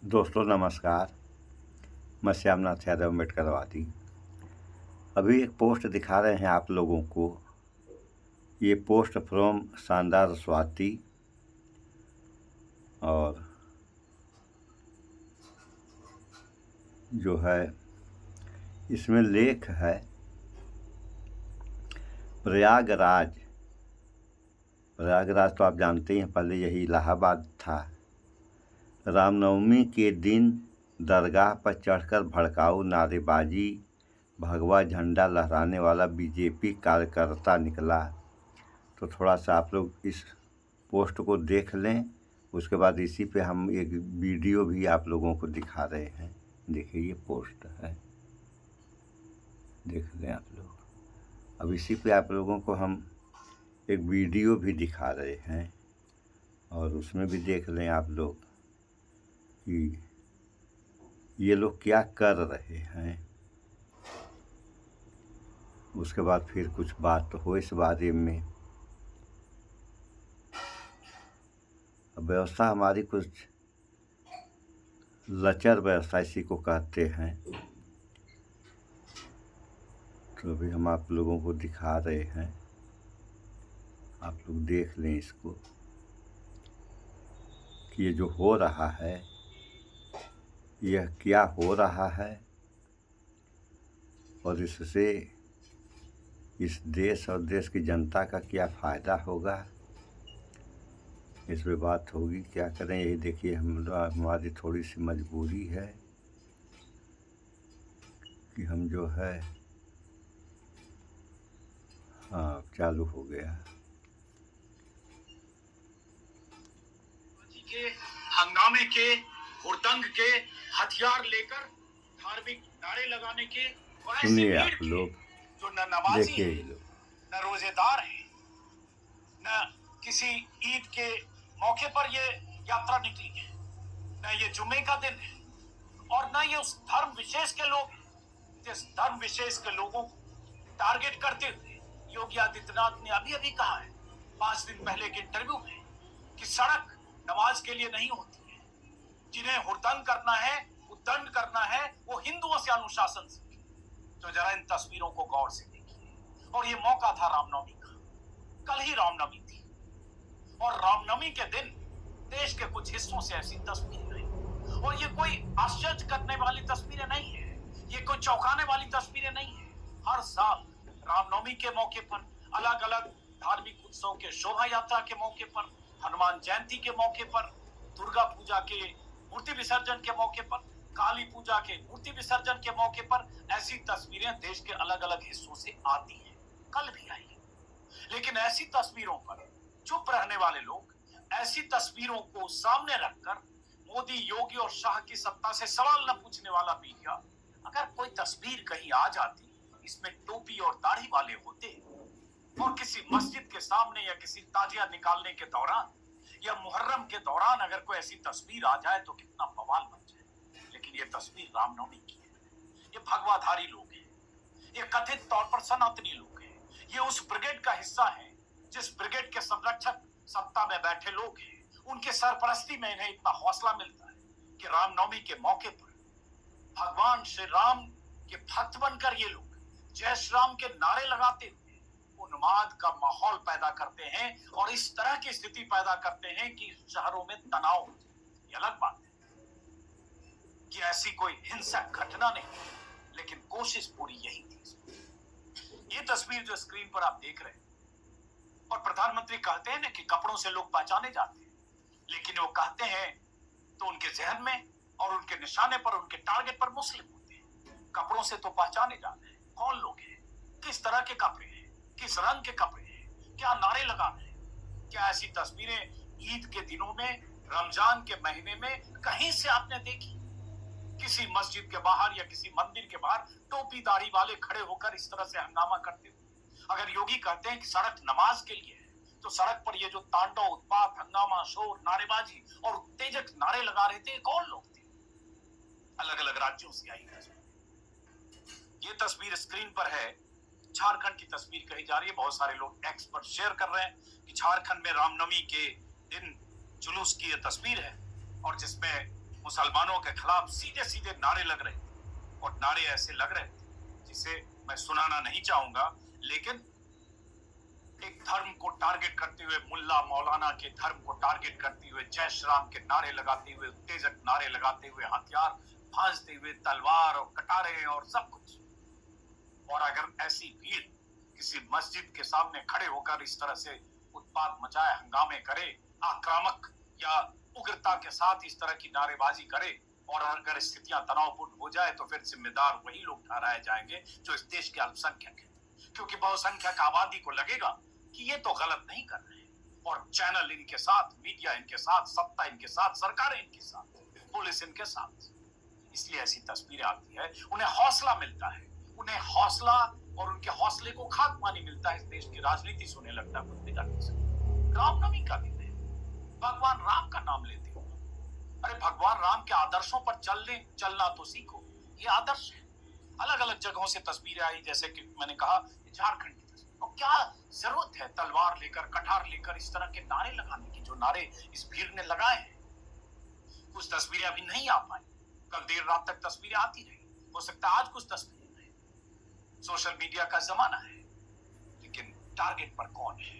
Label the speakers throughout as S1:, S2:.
S1: दोस्तों नमस्कार। मैं श्यामनाथ यादव मेटकरवादी। अभी एक पोस्ट दिखा रहे हैं आप लोगों को। ये पोस्ट फ्रॉम शानदार स्वाति और जो है इसमें लेख है प्रयागराज। प्रयागराज तो आप जानते हैं, पहले यही इलाहाबाद था। रामनवमी के दिन दरगाह पर चढ़कर भड़काऊ नारेबाजी, भगवा झंडा लहराने वाला बीजेपी कार्यकर्ता निकला। तो थोड़ा सा आप लोग इस पोस्ट को देख लें। उसके बाद इसी पे हम एक वीडियो भी आप लोगों को दिखा रहे हैं। देखिए ये पोस्ट है, देख लें आप लोग। अब इसी पे आप लोगों को हम एक वीडियो भी दिखा रहे हैं और उसमें भी देख लें आप लोग कि ये लोग क्या कर रहे हैं। उसके बाद फिर कुछ बात तो हो इस बारे में। अब व्यवस्था हमारी कुछ लचर व्यवस्था इसी को कहते हैं। तो अभी हम आप लोगों को दिखा रहे हैं, आप लोग देख लें इसको कि ये जो हो रहा है यह क्या हो रहा है और इससे इस देश और देश की जनता का क्या फ़ायदा होगा, इस पे बात होगी। क्या करें, यही देखिए हमारी थोड़ी सी मजबूरी है कि हम जो है हाँ चालू हो गया।
S2: के हंगामे के हुड़दंग के हथियार लेकर धार्मिक नारे लगाने के और ऐसी
S1: सुनिए
S2: भीड़
S1: आप
S2: के
S1: लोग,
S2: जो न नमाजी
S1: देखिए
S2: है,
S1: ये लोग
S2: न रोजेदार है, न किसी ईद के मौके पर ये यात्रा निकली है, न ये जुम्मे का दिन है और न ये उस धर्म विशेष के लोग हैं जिस धर्म विशेष के लोगों को टारगेट करते हुए योगी आदित्यनाथ ने अभी अभी कहा है 5 दिन पहले के इंटरव्यू में कि सड़क नमाज के लिए नहीं होती है। जिन्हें हुड़दंग करना है, उद्दंड करना है, वो हिंदुओं से अनुशासन सीखे। तो जरा इन तस्वीरों को गौर से देखिए। और ये मौका था रामनवमी का, कल ही रामनवमी थी और रामनवमी के दिन देश के कुछ हिस्सों से ऐसी तस्वीरें आई और ये कोई आश्चर्य करने वाली तस्वीरें नहीं है, ये कोई चौंकाने वाली तस्वीरें नहीं है। हर साल रामनवमी के मौके पर, अलग अलग धार्मिक उत्सव के शोभा यात्रा के मौके पर, हनुमान जयंती के मौके पर, दुर्गा पूजा के मूर्ति विसर्जन के मौके पर, काली पूजा के मूर्ति विसर्जन के मौके पर ऐसी तस्वीरें देश के अलग अलग हिस्सों से आती हैं। कल भी आई। लेकिन ऐसी तस्वीरों पर चुप रहने वाले लोग, ऐसी तस्वीरों को सामने रखकर मोदी, योगी और शाह की सत्ता से सवाल न पूछने वाला मीडिया, अगर कोई तस्वीर कहीं आ जाती इसमें टोपी और दाढ़ी वाले होते और किसी मस्जिद के सामने या किसी ताजिया निकालने के दौरान या मुहर्रम के दौरान अगर कोई ऐसी तस्वीर आ जाए तो कितना बवाल बन जाए। लेकिन ये तस्वीर रामनवमी की है। ये भगवाधारी लोग हैं, ये कथित तौर पर सनातनी लोग हैं, ये उस ब्रिगेड का हिस्सा है जिस ब्रिगेड के संरक्षक सत्ता में बैठे लोग हैं। उनके सरपरस्ती में इन्हें इतना हौसला मिलता है कि रामनवमी के मौके पर भगवान श्री राम के भक्त बनकर ये लोग जय श्री राम के नारे लगाते हुए उन्माद का माहौल पैदा करते हैं और इस तरह की स्थिति पैदा करते हैं कि शहरों में तनाव हो जाए। ये अलग बात है कि ऐसी कोई हिंसक घटना नहीं, लेकिन कोशिश पूरी यही थी। ये तस्वीर जो स्क्रीन पर आप देख रहे हैं, और प्रधानमंत्री कहते हैं ना कि कपड़ों से लोग पहचाने जाते हैं, लेकिन वो कहते हैं तो उनके जहन में और उनके निशाने पर, उनके टारगेट पर मुस्लिम होते हैं। कपड़ों से तो पहचाने जाते हैं कौन लोग हैं, किस तरह के कपड़े हैं, किस रंग के कपड़े हैं, क्या नारे लगा रहे हैं। क्या ऐसी तस्वीरें ईद के दिनों में, रमजान के महीने में कहीं से आपने देखी? किसी मस्जिद के बाहर या किसी मंदिर के बाहर टोपी दाढ़ी वाले खड़े होकर इस तरह से हंगामा करते हुए? अगर योगी कहते हैं कि सड़क नमाज के लिए है, तो सड़क पर ये जो तांडव, उत्पात, हंगामा, शोर, नारेबाजी और उत्तेजक नारे लगा रहे थे, कौन लोग थे? अलग अलग राज्यों से आई तस्वीर। ये तस्वीर स्क्रीन पर है, झारखंड की तस्वीर कही जा रही है। बहुत सारे लोग एक्स पर शेयर कर रहे हैं कि झारखंड में रामनवमी के दिन जुलूस की यह तस्वीर है और जिसमें मुसलमानों के खिलाफ सीधे सीधे नारे लग रहे थे, और नारे ऐसे लग रहे थे जिसे मैं सुनाना नहीं चाहूंगा, लेकिन एक धर्म को टारगेट करते हुए, मुल्ला मौलाना के धर्म को टारगेट करते हुए, जय श्री राम के नारे लगाते हुए, उत्तेजक नारे लगाते हुए, हथियार भांजते हुए, तलवार और कटारे और सब कुछ। और अगर ऐसी भीड़ किसी मस्जिद के सामने खड़े होकर इस तरह से उत्पात मचाए, हंगामे करे, आक्रामक या उग्रता के साथ इस तरह की नारेबाजी करे, और अगर स्थितियां तनावपूर्ण हो जाए तो फिर जिम्मेदार वही लोग ठहराए जाएंगे जो इस देश के अल्पसंख्यक हैं, क्योंकि बहुसंख्यक आबादी को लगेगा कि ये तो गलत नहीं कर रहे, और चैनल इनके साथ, मीडिया इनके साथ, सत्ता इनके साथ, सरकारें इनके साथ, पुलिस इनके साथ। इसलिए ऐसी तस्वीरें आती है, उन्हें हौसला मिलता है, उन्हें हौसला और उनके हौसले को खाद पानी मिलता है, इस देश की राजनीति से उन्हें लगता है कुछ बिगाड़ने से। रामनवमी का दिन है, भगवान राम का नाम लेते हो, अरे भगवान राम के आदर्शों पर चलना तो सीखो, ये आदर्श है। अलग अलग जगहों से तस्वीरें आई, जैसे कि मैंने कहा झारखंड की तस्वीर, और क्या जरूरत है तलवार लेकर, कटार लेकर इस तरह के नारे लगाने की, जो नारे इस भीड़ ने लगाए हैं। कुछ तस्वीरें अभी नहीं आ पाई, कल देर रात तक तस्वीरें आती रही, हो सकता है आज कुछ तस्वीरें नहीं। सोशल मीडिया का जमाना है, लेकिन टारगेट पर कौन है,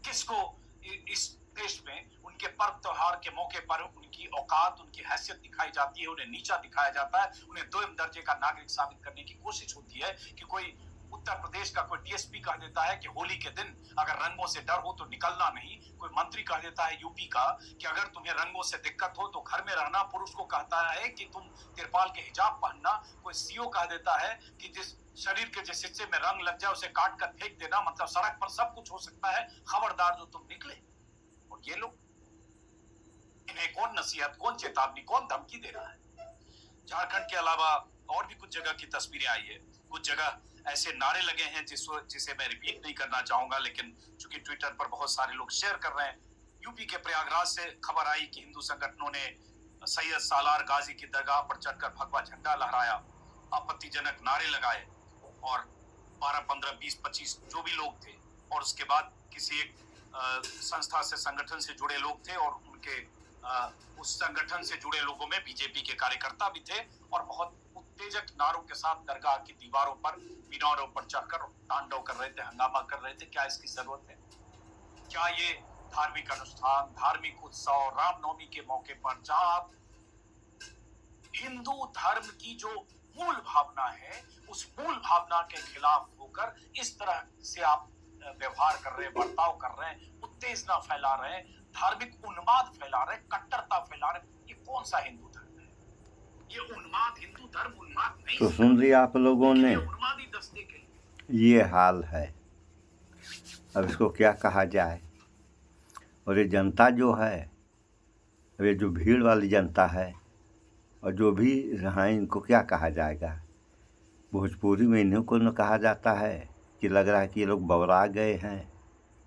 S2: किसको इस देश में उनके पर्व त्योहार के मौके पर उनकी औकात, उनकी हैसियत दिखाई जाती है, उन्हें नीचा दिखाया जाता है, उन्हें दोयम दर्जे का नागरिक साबित करने की कोशिश होती है। कि कोई उत्तर प्रदेश का कोई डीएसपी कह देता है कि होली के दिन अगर रंगों से डर हो तो निकलना नहीं, कोई मंत्री कह देता है यूपी का कि अगर तुम्हें रंगों से दिक्कत हो तो घर में रहना, पुरुष को कहता है कि तुम तिरपाल के हिजाब पहनना, कोई सीओ कह देता है कि जिस शरीर के जिस हिस्से में रंग लग जाए उसे काट कर फेंक देना, मतलब सड़क पर सब कुछ हो सकता है, खबरदार जो तुम निकले। और ये लोग, इन्हें कौन नसीहत, कौन चेतावनी, कौन धमकी दे रहा है? झारखंड के अलावा और भी कुछ जगह की तस्वीरें आई है, कुछ जगह ऐसे नारे लगे हैं जिसे मैं रिपीट नहीं करना चाहूंगा, लेकिन चूंकि ट्विटर पर बहुत सारे लोग शेयर कर रहे हैं। यूपी के प्रयागराज से खबर आई कि हिंदू संगठनों ने सैयद सालार गाजी की दरगाह पर चढ़कर भगवा झंडा लहराया, आपत्तिजनक नारे लगाए, और 12, 15, 20, 25 जो भी लोग थे, और उसके बाद किसी एक संस्था से, संगठन से जुड़े लोग थे, और उनके उस संगठन से जुड़े लोगों में बीजेपी के कार्यकर्ता भी थे, और बहुत उत्तेजक नारों के साथ दरगाह की दीवारों पर, मीनारों पर चढ़कर तांडव कर रहे थे, हंगामा कर रहे थे। क्या इसकी जरूरत है? क्या ये धार्मिक अनुष्ठान, धार्मिक उत्सव, रामनवमी के मौके पर, जहां आप हिंदू धर्म की जो मूल भावना है, उस मूल भावना के खिलाफ होकर इस तरह से आप व्यवहार कर रहे हैं, बर्ताव कर रहे हैं, उत्तेजना फैला रहे हैं, धार्मिक उन्माद फैला रहे हैं, कट्टरता फैला रहे हैं, ये कौन सा हिंदू धर्म है? ये उन्माद हिंदू धर्म उन्माद नहीं।
S1: तो सुन लिया आप लोगों ने,
S2: उन्मादी दस्ते के
S1: ये हाल है। अब इसको क्या कहा जाए? और ये जनता जो है, ये जो भीड़ वाली जनता है, और जो भी हैं, इनको क्या कहा जाएगा? भोजपुरी में इन्हीं को न कहा जाता है कि लग रहा है कि ये लोग बौरा गए हैं।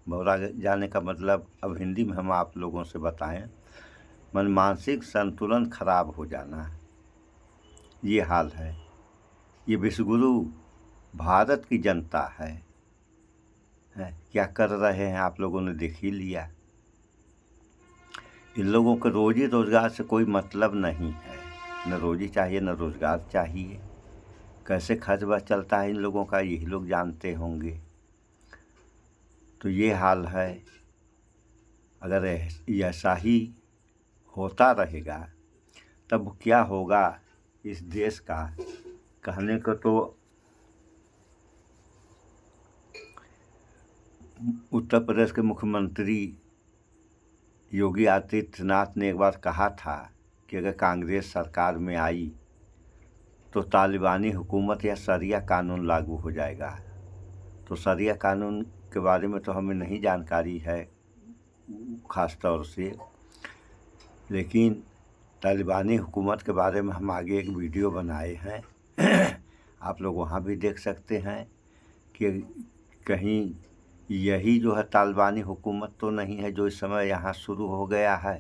S1: बौरा जाने का मतलब अब हिंदी में हम आप लोगों से बताएं, मानसिक संतुलन खराब हो जाना, ये हाल है। ये विश्वगुरु भारत की जनता है, क्या कर रहे हैं आप लोगों ने देख ही लिया। इन लोगों को रोजी रोजगार से कोई मतलब नहीं है, न रोजी चाहिए न रोजगार चाहिए। कैसे खर्च बर्च चलता है इन लोगों का, यही लोग जानते होंगे। तो ये हाल है। अगर ऐसा ही होता रहेगा तब क्या होगा इस देश का, कहने को तो उत्तर प्रदेश के मुख्यमंत्री योगी आदित्यनाथ ने एक बार कहा था कि अगर कांग्रेस सरकार में आई तो तालिबानी हुकूमत या शरिया कानून लागू हो जाएगा। तो शरिया कानून के बारे में तो हमें नहीं जानकारी है ख़ास तौर से, लेकिन तालिबानी हुकूमत के बारे में हम आगे एक वीडियो बनाए हैं आप लोग वहाँ भी देख सकते हैं कि कहीं यही जो है तालिबानी हुकूमत तो नहीं है जो इस समय यहाँ शुरू हो गया है।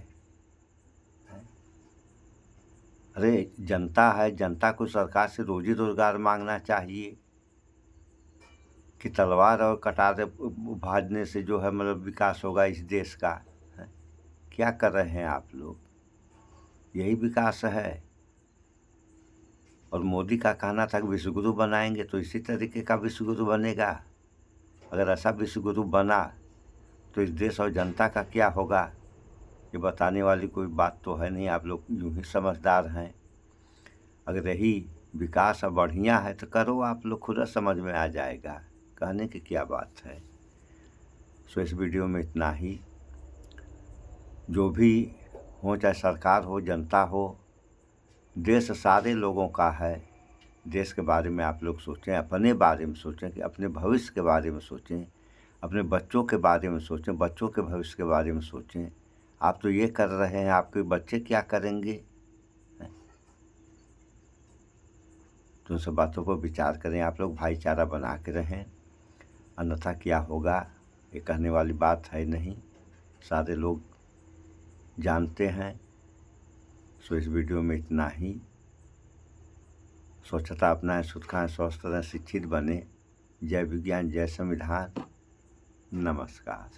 S1: अरे जनता है, जनता को सरकार से रोजी रोजगार मांगना चाहिए कि तलवार और कटार भाजने से जो है मतलब विकास होगा इस देश का। क्या कर रहे हैं आप लोग? यही विकास है। और मोदी का कहना था कि विश्वगुरु बनाएंगे, तो इसी तरीके का विश्वगुरु बनेगा। अगर ऐसा विश्वगुरु बना तो इस देश और जनता का क्या होगा, ये बताने वाली कोई बात तो है नहीं। आप लोग यूँ ही समझदार हैं। अगर यही विकास अब बढ़िया है तो करो, आप लोग खुद समझ में आ जाएगा, कहने की क्या बात है। सो इस वीडियो में इतना ही। जो भी हो, चाहे सरकार हो, जनता हो, देश सारे लोगों का है। देश के बारे में आप लोग सोचें, अपने बारे में सोचें, कि अपने भविष्य के बारे में सोचें, अपने बच्चों के बारे में सोचें, बच्चों के भविष्य के बारे में सोचें। आप तो ये कर रहे हैं, आपके बच्चे क्या करेंगे? तो उन सब बातों पर विचार करें। आप लोग भाईचारा बना के रहें, अन्यथा क्या होगा ये कहने वाली बात है नहीं, सारे लोग जानते हैं। सो इस वीडियो में इतना ही। स्वच्छता अपनाएं, शुद्ध खाएं, स्वस्थ रहें, शिक्षित बने। जय विज्ञान, जय संविधान। नमस्कार।